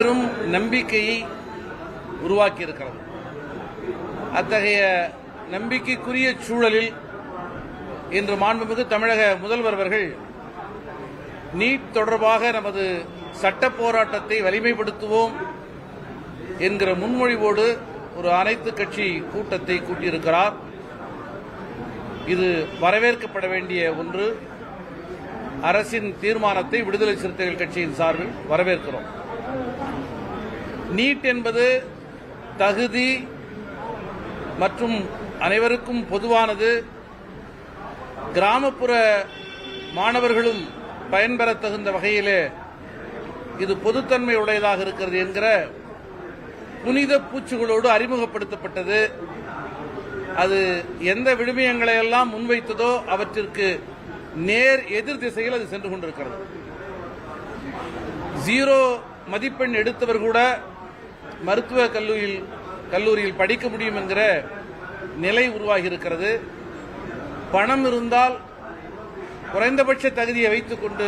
பெரும் நம்பிக்கையை உருவாக்கி இருக்கிறது. அத்தகைய நம்பிக்கைக்குரிய சூழலில் இன்று மாண்புமிகு தமிழக முதல்வர் அவர்கள் நீட் தொடர்பாக நமது சட்ட போராட்டத்தை வலிமைப்படுத்துவோம் என்கிற முன்மொழிவோடு ஒரு அனைத்து கட்சி கூட்டத்தை கூட்டியிருக்கிறார். இது வரவேற்கப்பட வேண்டிய ஒன்று. அரசின் தீர்மானத்தை விடுதலை சிறுத்தைகள் கட்சியின் சார்பில் வரவேற்கிறோம். நீட் என்பது தகுதி மற்றும் அனைவருக்கும் பொதுவானது, கிராமப்புற மாணவர்களும் பயன்பெற தகுந்த வகையிலே இது பொதுத்தன்மை உடையதாக இருக்கிறது என்கிற புனித பூச்சுகளோடு அறிமுகப்படுத்தப்பட்டது. அது எந்த விழுமியங்களை எல்லாம் முன்வைத்ததோ அவற்றிற்கு நேர் எதிர் திசையில் அது சென்று கொண்டிருக்கிறது. 0 மதிப்பெண் எடுத்தவர் கூட மருத்துவ கல்லூரியில் படிக்க முடியும் என்கிற நிலை உருவாகி இருக்கிறது. பணம் இருந்தால் குறைந்தபட்ச தகுதியை வைத்துக் கொண்டு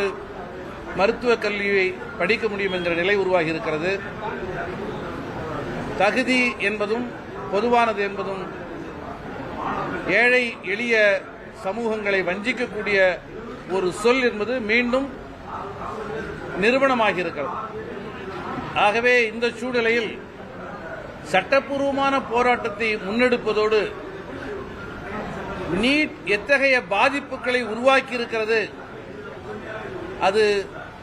மருத்துவ கல்வியை படிக்க முடியும் என்கிற நிலை உருவாகி இருக்கிறது. தகுதி என்பதும் பொதுவானது என்பதும் ஏழை எளிய சமூகங்களை வஞ்சிக்கக்கூடிய ஒரு சொல் என்பது மீண்டும் நிரூபணமாகி இருக்கிறது. ஆகவே இந்த சூழ்நிலையில் சட்டப்பூர்வமான போராட்டத்தை முன்னெடுப்பதோடு நீட் எத்தகைய பாதிப்புகளை உருவாக்கி இருக்கிறது, அது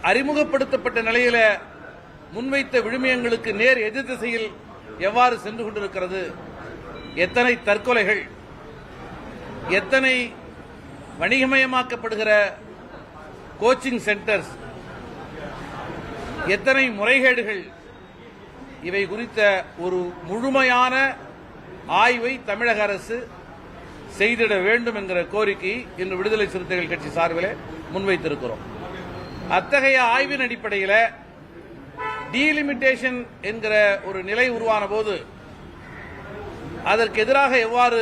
அறிமுகப்படுத்தப்பட்ட நிலையில முன்வைத்த விழுமியங்களுக்கு நேர் எதிர் திசையில் எவ்வாறு சென்று கொண்டிருக்கிறது, எத்தனை தற்கொலைகள், எத்தனை வணிகமயமாக்கப்படுகிற கோச்சிங் சென்டர்ஸ், எத்தனை முறைகேடுகள், இவை குறித்த ஒரு முழுமையான ஆய்வை தமிழக அரசு செய்திட வேண்டும் என்கிற கோரிக்கை இன்று விடுதலை சிறுத்தைகள் கட்சி சார்பில் முன்வைத்திருக்கிறோம். அத்தகைய ஆய்வின் அடிப்படையில் டீலிமிட்டேஷன் என்கிற ஒரு நிலை உருவான போது அதற்கு எதிராக எவ்வாறு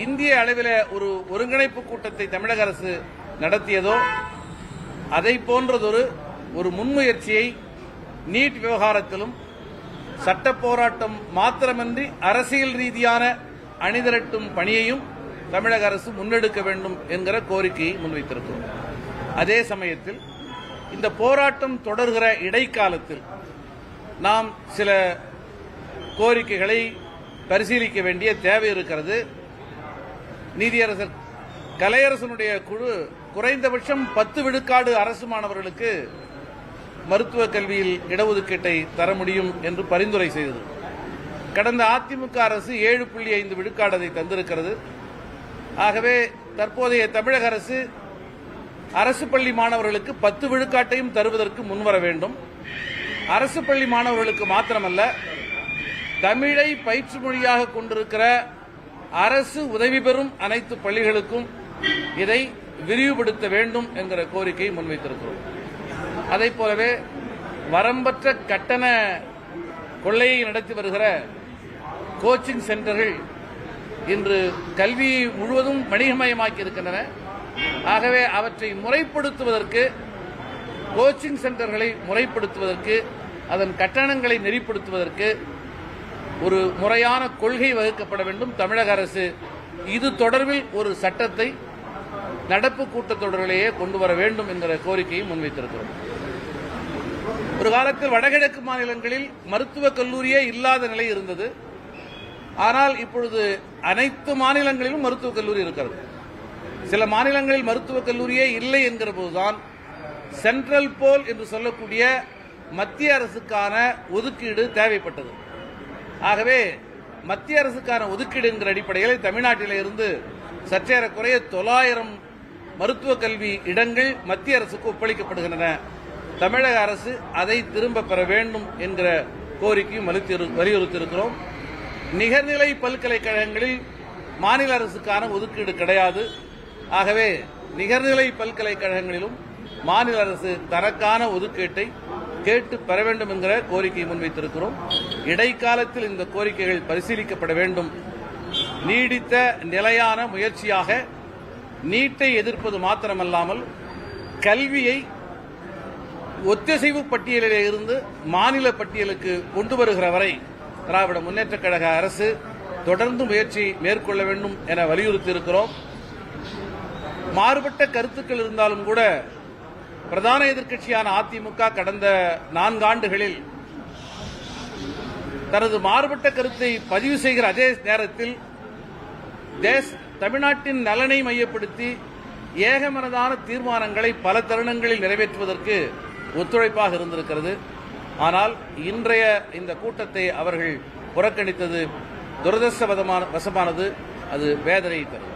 இந்திய அளவில் ஒரு ஒருங்கிணைப்பு கூட்டத்தை தமிழக அரசு நடத்தியதோ அதை போன்றதொரு முன்முயற்சியை நீட் விவகாரத்திலும் சட்ட போராட்டம் மாத்திரமின்றி அரசியல் ரீதியான அணிதிரட்டும் பணியையும் தமிழக அரசு முன்னெடுக்க வேண்டும் என்கிற கோரிக்கையை முன்வைத்திருக்கிறோம். அதே சமயத்தில் இந்த போராட்டம் தொடர்கிற இடைக்காலத்தில் நாம் சில கோரிக்கைகளை பரிசீலிக்க வேண்டிய தேவை இருக்கிறது. நீதியரசர் கலையரசனுடைய குழு குறைந்தபட்சம் 10 விழுக்காடு அரசு மாணவர்களுக்கு மருத்துவ கல்வியில் இடஒதுக்கீட்டை தர முடியும் என்று பரிந்துரை செய்தது. கடந்த அதிமுக அரசு 7.5 விழுக்காடு அதை தந்திருக்கிறது. ஆகவே தற்போதைய தமிழக அரசு அரசு பள்ளி மாணவர்களுக்கு 10 விழுக்காட்டையும் தருவதற்கு முன்வர வேண்டும். அரசு பள்ளி மாணவர்களுக்கு மாத்திரமல்ல, தமிழை பயிற்று மொழியாக கொண்டிருக்கிற அரசு உதவி பெறும் அனைத்து பள்ளிகளுக்கும் இதை விரிவுபடுத்த வேண்டும் என்கிற கோரிக்கையை முன்வைத்திருக்கிறோம். அதை போலவே வரம்பற்ற கட்டண கொள்ளையை நடத்தி வருகிற கோச்சிங் சென்டர்கள் இன்று கல்வி முழுவதும் வணிகமயமாக்கி இருக்கின்றன. ஆகவே அவற்றை முறைப்படுத்துவதற்கு, கோச்சிங் சென்டர்களை முறைப்படுத்துவதற்கு, அதன் கட்டணங்களை நெறிப்படுத்துவதற்கு ஒரு முறையான கொள்கை வகுக்கப்பட வேண்டும். தமிழக அரசு இது தொடர்பில் ஒரு சட்டத்தை நடப்பு கூட்டத்தொடரிலேயே கொண்டு வர வேண்டும் என்கிற கோரிக்கையை முன்வைத்திருக்கிறோம். ஒரு காலத்தில் வடகிழக்கு மாநிலங்களில் மருத்துவக் கல்லூரியே இல்லாத நிலை இருந்தது. ஆனால் இப்பொழுது அனைத்து மாநிலங்களிலும் மருத்துவக் கல்லூரி இருக்கிறது. சில மாநிலங்களில் மருத்துவக் கல்லூரியே இல்லை என்கிற போதுதான் சென்ட்ரல் போல் என்று சொல்லக்கூடிய மத்திய அரசுக்கான ஒதுக்கீடு தேவைப்பட்டது. ஆகவே மத்திய அரசுக்கான ஒதுக்கீடு என்கிற அடிப்படையில் தமிழ்நாட்டில் இருந்து சற்றேறக்குறைய 900 மருத்துவ கல்வி இடங்கள் மத்திய அரசுக்கு ஒப்படைக்கப்படுகின்றன. தமிழக அரசு அதை திரும்ப பெற வேண்டும் என்கிற கோரிக்கையும் வலியுறுத்தியிருக்கிறோம். நிகர்நிலை பல்கலைக்கழகங்களில் மாநில அரசுக்கான ஒதுக்கீடு கிடையாது. ஆகவே நிகர்நிலை பல்கலைக்கழகங்களிலும் மாநில அரசு தனக்கான ஒதுக்கீட்டை கேட்டு பெற வேண்டும் என்கிற கோரிக்கையை முன்வைத்திருக்கிறோம். இடைக்காலத்தில் இந்த கோரிக்கைகள் பரிசீலிக்கப்பட வேண்டும். நீடித்த நிலையான முயற்சியாக நீட்டை எதிர்ப்பது மாத்திரமல்லாமல் கல்வியை ஒத்திசைவு பட்டியலிலே இருந்து மாநில பட்டியலுக்கு கொண்டு வருகிற வரை திராவிட முன்னேற்றக் கழக அரசு தொடர்ந்து முயற்சி மேற்கொள்ள வேண்டும் என வலியுறுத்தி இருக்கிறோம். மாறுபட்ட கருத்துக்கள் இருந்தாலும் கூட பிரதான எதிர்க்கட்சியான அதிமுக கடந்த 4 ஆண்டுகளில் தனது மாறுபட்ட கருத்தை பதிவு செய்கிற அதே நேரத்தில் தமிழ்நாட்டின் நலனை மையப்படுத்தி ஏகமனதான தீர்மானங்களை பல தருணங்களில் நிறைவேற்றுவதற்கு ஒத்துழைப்பாக இருந்திருக்கிறது. ஆனால் இன்றைய இந்த கூட்டத்தை அவர்கள் புறக்கணித்தது துரதிர்ஷ்டவசமானது. அது வேதனை தரும்.